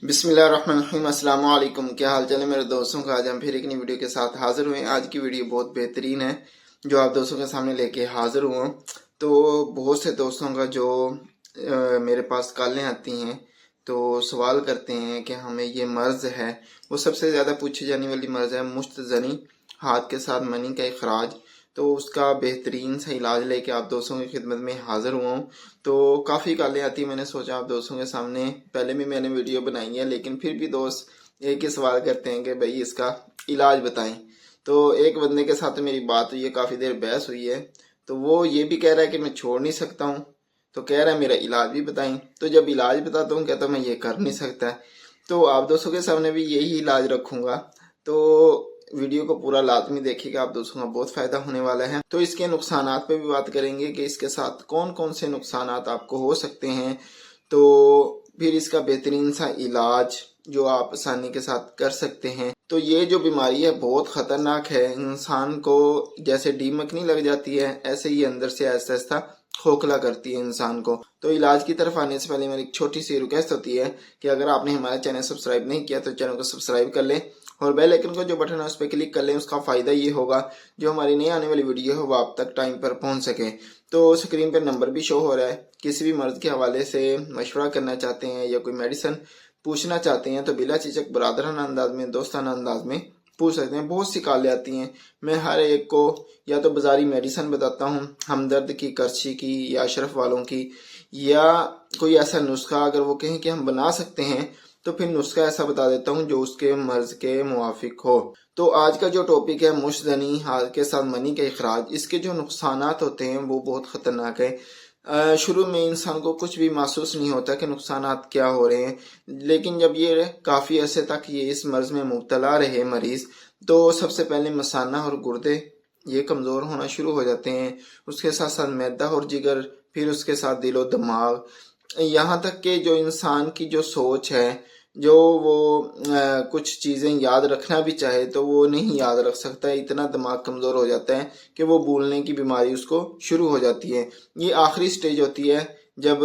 बिस्मिल्लाहिर्रहमानिर्रहीम। अस्सलाम वालेकुम। क्या हाल चाल है मेरे दोस्तों का। आज हम फिर एक नई वीडियो के साथ हाजिर हुए हैं। आज की वीडियो बहुत बेहतरीन है जो आप दोस्तों के सामने लेके हाजिर हुआ। तो बहुत से दोस्तों का जो मेरे पास कॉलें आती हैं तो सवाल करते हैं कि हमें ये मर्ज़ है, वो सबसे ज़्यादा पूछी जाने वाली मर्ज़ है मुश्तज़नी, हाथ के साथ मनी का इखराज। तो उसका बेहतरीन सा इलाज लेके आप दोस्तों की खिदमत में हाज़िर हुआ हूँ। तो काफ़ी कॉलें आती, मैंने सोचा आप दोस्तों के सामने, पहले भी मैंने वीडियो बनाई है लेकिन फिर भी दोस्त एक ही सवाल करते हैं कि भाई इसका इलाज बताएं। तो एक बंदे के साथ मेरी बात हुई है, काफ़ी देर बहस हुई है। तो वो ये भी कह रहा है कि मैं छोड़ नहीं सकता हूँ, तो कह रहा है मेरा इलाज भी बताएं। तो जब इलाज बताता हूँ कहता मैं ये कर नहीं सकता। तो आप दोस्तों के सामने भी यही इलाज रखूँगा। तो वीडियो को पूरा लाजमी देखिएगा, आप दोस्तों का बहुत फ़ायदा होने वाला है। तो इसके नुकसानात पे भी बात करेंगे कि इसके साथ कौन कौन से नुकसानात आपको हो सकते हैं। तो फिर इसका बेहतरीन सा इलाज जो आप आसानी के साथ कर सकते हैं। तो ये जो बीमारी है बहुत ख़तरनाक है, इंसान को जैसे दीमक नहीं लग जाती है ऐसे ही अंदर से आहिस्ता आहिस्ता खोखला करती है इंसान को। तो इलाज की तरफ आने से पहले मेरी एक छोटी सी रिक्वेस्ट होती है कि अगर आपने हमारा चैनल सब्सक्राइब नहीं किया तो चैनल को सब्सक्राइब कर लें और बेल आइकन का जो बटन है उस पर क्लिक कर लें। उसका फ़ायदा ये होगा जो हमारी नई आने वाली वीडियो है वो आप तक टाइम पर पहुंच सके। तो स्क्रीन पर नंबर भी शो हो रहा है, किसी भी मर्ज़ के हवाले से मशवरा करना चाहते हैं या कोई मेडिसिन पूछना चाहते हैं तो बिला झिझक बरादराना अंदाज में, दोस्ताना अंदाज में पूछ सकते हैं। बहुत सी कॉलें आती हैं, मैं हर एक को या तो बाजारी मेडिसिन बताता हूँ, हमदर्द की, करछी की या अशरफ वालों की, या कोई ऐसा नुस्खा अगर वो कहें कि हम बना सकते हैं तो फिर नुस्खा ऐसा बता देता हूँ जो उसके मर्ज के मुवाफिक हो। तो आज का जो टॉपिक है मुश्तज़नी, हाथ के साथ मनी का इखराज, इसके जो नुकसानात होते हैं वो बहुत ख़तरनाक है। शुरू में इंसान को कुछ भी महसूस नहीं होता कि नुकसानात क्या हो रहे हैं, लेकिन जब ये काफ़ी अरसे तक ये इस मर्ज में मुब्तला रहे मरीज़, तो सबसे पहले मसाना और गुर्दे ये कमज़ोर होना शुरू हो जाते हैं। उसके साथ साथ मैदा और जिगर, फिर उसके साथ दिलो दिमाग, यहाँ तक कि जो इंसान की जो सोच है, जो वो कुछ चीज़ें याद रखना भी चाहे तो वो नहीं याद रख सकता है। इतना दिमाग कमज़ोर हो जाता है कि वो भूलने की बीमारी उसको शुरू हो जाती है। ये आखिरी स्टेज होती है जब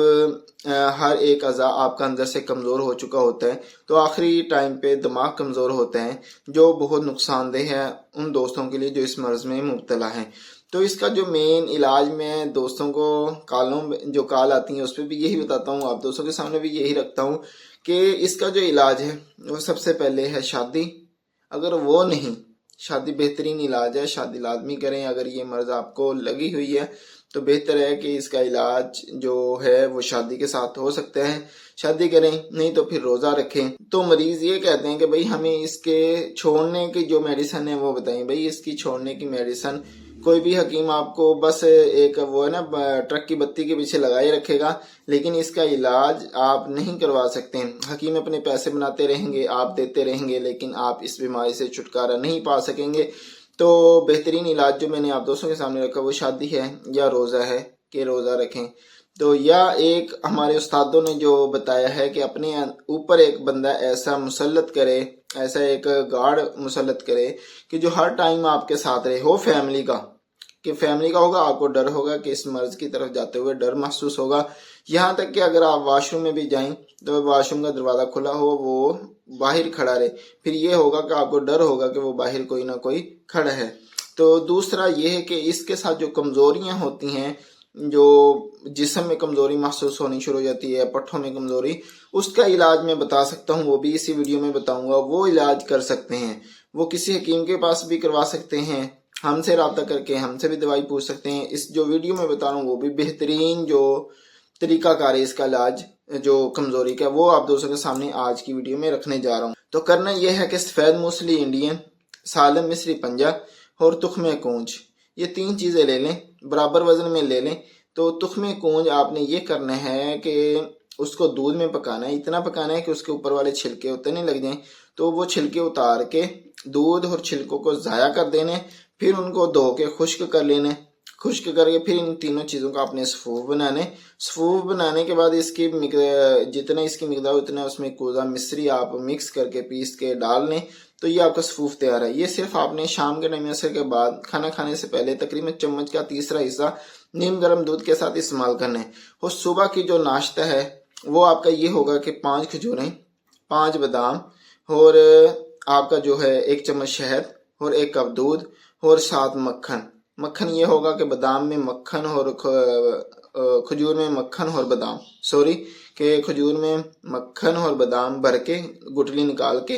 हर एक अज़ा आपका अंदर से कमज़ोर हो चुका होता है। तो आखिरी टाइम पे दिमाग कमज़ोर होता है जो बहुत नुकसानदेह है उन दोस्तों के लिए जो इस मर्ज़ में मुब्तला हैं। तो इसका जो मेन इलाज मैं दोस्तों को कॉलों जो कॉल आती हैं उस पर भी यही बताता हूँ, आप दोस्तों के सामने भी यही रखता हूँ कि इसका जो इलाज है वो सबसे पहले है शादी। अगर वो नहीं, शादी बेहतरीन इलाज है, शादी लाजमी करें। अगर ये मर्ज़ आपको लगी हुई है तो बेहतर है कि इसका इलाज जो है वो शादी के साथ हो सकता है, शादी करें, नहीं तो फिर रोज़ा रखें। तो मरीज़ ये कहते हैं कि भाई हमें इसके छोड़ने की जो मेडिसिन है वो बताएं। भाई इसकी छोड़ने की मेडिसिन कोई भी हकीम आपको बस एक वो है ना ट्रक की बत्ती के पीछे लगाए रखेगा, लेकिन इसका इलाज आप नहीं करवा सकते। हकीम अपने पैसे बनाते रहेंगे, आप देते रहेंगे, लेकिन आप इस बीमारी से छुटकारा नहीं पा सकेंगे। तो बेहतरीन इलाज जो मैंने आप दोस्तों के सामने रखा वो शादी है या रोज़ा है कि रोज़ा रखें। तो या एक हमारे उस्तादों ने जो बताया है कि अपने ऊपर एक बंदा ऐसा मुसल्लत करे, ऐसा एक गार्ड मुसल्लत करे कि जो हर टाइम आपके साथ रहे हो, फैमिली का, कि फैमिली का होगा, आपको डर होगा कि इस मर्ज की तरफ जाते हुए डर महसूस होगा। यहाँ तक कि अगर आप वॉशरूम में भी जाएं तो वॉशरूम का दरवाज़ा खुला हो, वो बाहर खड़ा रहे, फिर ये होगा कि आपको डर होगा कि वो बाहर कोई ना कोई खड़ा है। तो दूसरा ये है कि इसके साथ जो कमज़ोरियाँ होती हैं, जो जिस्म में कमज़ोरी महसूस होनी शुरू हो जाती है, पट्ठों में कमज़ोरी, उसका इलाज मैं बता सकता हूँ, वो भी इसी वीडियो में बताऊँगा। वो इलाज कर सकते हैं, वो किसी हकीम के पास भी करवा सकते हैं, हमसे रब्ता करके हमसे भी दवाई पूछ सकते हैं। इस जो वीडियो में बता रहा हूँ वो भी बेहतरीन जो तरीक़ाकार है इसका इलाज जो कमज़ोरी का, वो आप दोस्तों के सामने आज की वीडियो में रखने जा रहा हूँ। तो करना यह है कि सफ़ेद मूसली इंडियन, सालम मिस्री पंजा और तुख्मे कूंज, ये 3 चीज़ें ले लें, बराबर वज़न में ले लें। तो तुख्मे कूंज आपने ये करना है कि उसको दूध में पकाना है, इतना पकाना है कि उसके ऊपर वाले छिलके उतरने लग जाएं। तो वो छिलके उतार के दूध और छिलकों को ज़ाया कर देने, फिर उनको धो के खुश्क कर लेने, खुश्क करके फिर इन तीनों चीज़ों का आपने सफ़ूफ बनाने। सफ़ूफ बनाने के बाद इसकी जितना इसकी मिकदार उतना उसमें कोज़ा मिस्री आप मिक्स करके पीस के डाल लें। तो ये आपका सफ़ूफ तैयार है। ये सिर्फ आपने शाम के टाइम असर के बाद खाना खाने से पहले तकरीबन चम्मच का तीसरा हिस्सा नीम गर्म दूध के साथ इस्तेमाल करना है। और सुबह की जो नाश्ता है वो आपका ये होगा कि 5 खजूरें 5 बादाम और आपका जो है 1 चम्मच शहद और 1 कप दूध और 7 मक्खन। मक्खन ये होगा कि बादाम में मक्खन और खजूर में मक्खन और बादाम, सॉरी कि खजूर में मक्खन और बादाम भर के गुठली निकाल के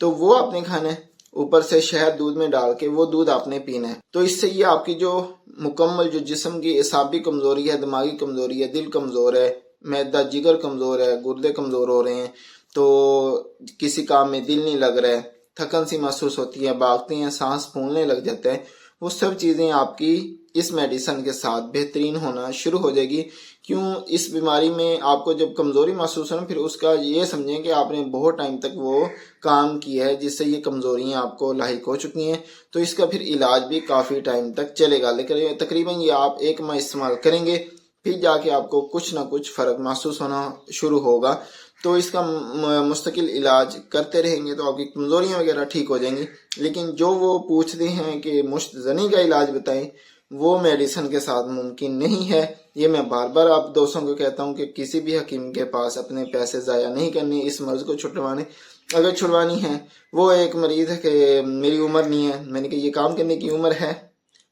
तो वो आपने खाना है। ऊपर से शहद दूध में डाल के वो दूध आपने पीना है। तो इससे ये आपकी जो मुकम्मल जो जिस्म की एसाबी कमजोरी है, दिमागी कमजोरी है, दिल कमजोर है, मैदा जिगर कमजोर है, गुर्दे कमजोर हो रहे हैं, तो किसी काम में दिल नहीं लग रहा है, थकन सी महसूस होती है, भागते हैं, सांस फूलने लग जाता है, वो सब चीजें आपकी इस मेडिसिन के साथ बेहतरीन होना शुरू हो जाएगी। क्यों? इस बीमारी में आपको जब कमजोरी महसूस हो ना, फिर उसका ये समझें कि आपने बहुत टाइम तक वो काम किया है जिससे ये कमजोरियां आपको लाहिक हो चुकी हैं, तो इसका फिर इलाज भी काफी टाइम तक चलेगा। लेकिन तकरीबन ये आप 1 माह इस्तेमाल करेंगे, फिर जाके आपको कुछ ना कुछ फर्क महसूस होना शुरू होगा। तो इसका मुस्तकिल इलाज करते रहेंगे तो आपकी कमजोरियां वगैरह ठीक हो जाएंगी। लेकिन जो वो पूछते हैं कि मुश्त ज़नी का इलाज बताएं, वो मेडिसिन के साथ मुमकिन नहीं है। ये मैं बार बार आप दोस्तों को कहता हूँ कि किसी भी हकीम के पास अपने पैसे ज़ाया नहीं करने इस मर्ज को छुड़वाने। अगर छुड़वानी है, वो एक मरीज है कि मेरी उम्र नहीं है, मैंने कहा ये काम करने की उम्र है,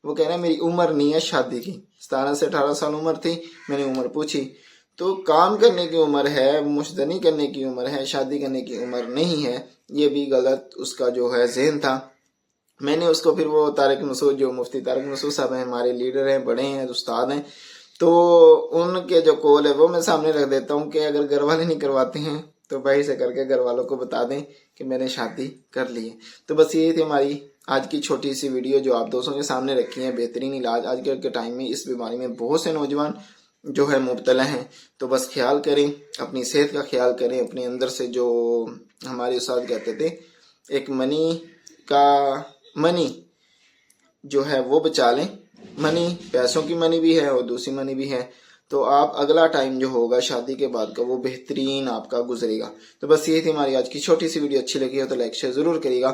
वो कह रहा है मेरी उम्र नहीं है शादी की, 17 से 18 साल उम्र थी, मैंने उम्र पूछी तो काम करने की उम्र है, मुश्तनी करने की उम्र है, शादी करने की उम्र नहीं है। ये भी गलत उसका जो है ज़हन था। मैंने उसको फिर वो तारिक मसूद, जो मुफ्ती तारिक मसूद साहब हैं, हमारे लीडर हैं, बड़े हैं, उस्ताद हैं, तो उनके जो कॉल है वो मैं सामने रख देता हूँ कि अगर घर वाले नहीं करवाते हैं तो भाई से करके घर वालों को बता दें कि मैंने शादी कर ली है। तो बस ये थी हमारी आज की छोटी सी वीडियो जो आप दोस्तों के सामने रखी है। बेहतरीन इलाज आज के टाइम में इस बीमारी में बहुत से नौजवान जो है मुब्तला हैं। तो बस ख्याल करें, अपनी सेहत का ख्याल करें, अपने अंदर से जो हमारे उस्ताद कहते थे एक मनी जो है वो बचा लें। मनी पैसों की मनी भी है और दूसरी मनी भी है। तो आप अगला टाइम जो होगा शादी के बाद का वो बेहतरीन आपका गुजरेगा। तो बस ये थी हमारी आज की छोटी सी वीडियो। अच्छी लगी हो तो लाइक शेयर जरूर करिएगा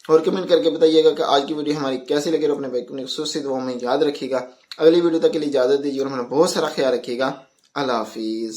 और कमेंट करके बताइएगा कि आज की वीडियो हमारी कैसी लगी। और अपने भाई को खुसूसी दुआ में याद रखिएगा। अगली वीडियो तक के लिए इजाजत दीजिए और हमारा बहुत सारा ख्याल रखिएगा। अल्लाह हाफिज।